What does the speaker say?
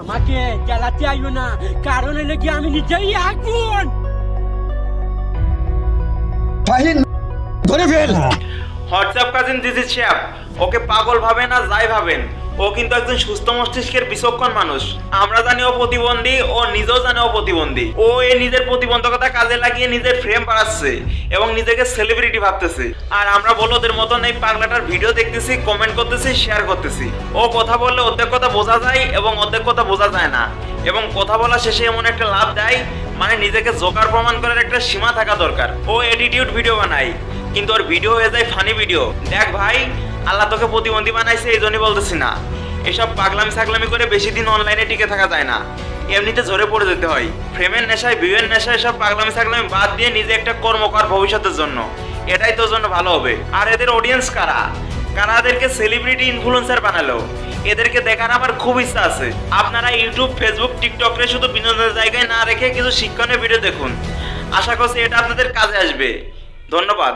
আমাকে জ্বালাতে আইও না, কারণ এলে কি আমি নিজেই আগুন। ফাহিম ধরে ফেল। হোয়াটসঅ্যাপ কাজিন দিস ইজ শ্যাপ। ওকে পাগল ভাবেন আর যাই ভাবেন, ও কিন্তু একজন সুস্থ মস্তিষ্কের বিচক্ষণ মানুষ। আমরা জানি ও প্রতিবন্ধী, ও নিজেও জানে ও প্রতিবন্ধী। ও এই নিজের প্রতিবন্ধকতা কাজে লাগিয়ে নিজের ফ্রেম বাড়াচ্ছে এবং নিজেকে সেলিব্রিটি ভাবতেছে। আর আমরা বলদের মতন এই পাগলাটার ভিডিও দেখতেছি, কমেন্ট করতেছি, শেয়ার করতেছি। ও কথা বললে অর্ধেক কথা বোঝা যায় এবং অর্ধেক কথা বোঝা যায় না, এবং কথা বলা শেষে এমন একটা লাভ দেয়, মানে নিজেকে জোকার প্রমাণ করার একটা সীমা থাকা দরকার। ও অ্যাটিটিউড ভিডিও বানায়, কিন্তু ওর ভিডিও হয়ে যায় ফানি ভিডিও। দেখ ভাই, আল্লাহ তোকে প্রতিবন্ধী বানাইছে এই জন্যই বলতেছি না। এসব পাগলামি সাগলামি করে বেশি দিন অনলাইনে টিকে থাকা যায় না, এমনিতে ঝরে পড়ে যেতে হয়। ফ্রেমের নেশায়, ভিউয়ের নেশায় সব পাগলামি সাগলামি বাদ দিয়ে নিজে একটা কর্ম কর ভবিষ্যতের জন্য, এটাই তোর জন্য ভালো হবে। আর এদের অডিয়েন্স কারা কারা এদেরকে সেলিব্রিটি ইনফ্লুয়েন্সার বানালো, এদেরকে দেখার আমার খুব ইচ্ছা আছে। আপনারা ইউটিউব, ফেসবুক, টিকটকে শুধু বিনোদনের জায়গায় না রেখে কিছু শিক্ষণীয় ভিডিও দেখুন। আশা করছি এটা আপনাদের কাজে আসবে। ধন্যবাদ।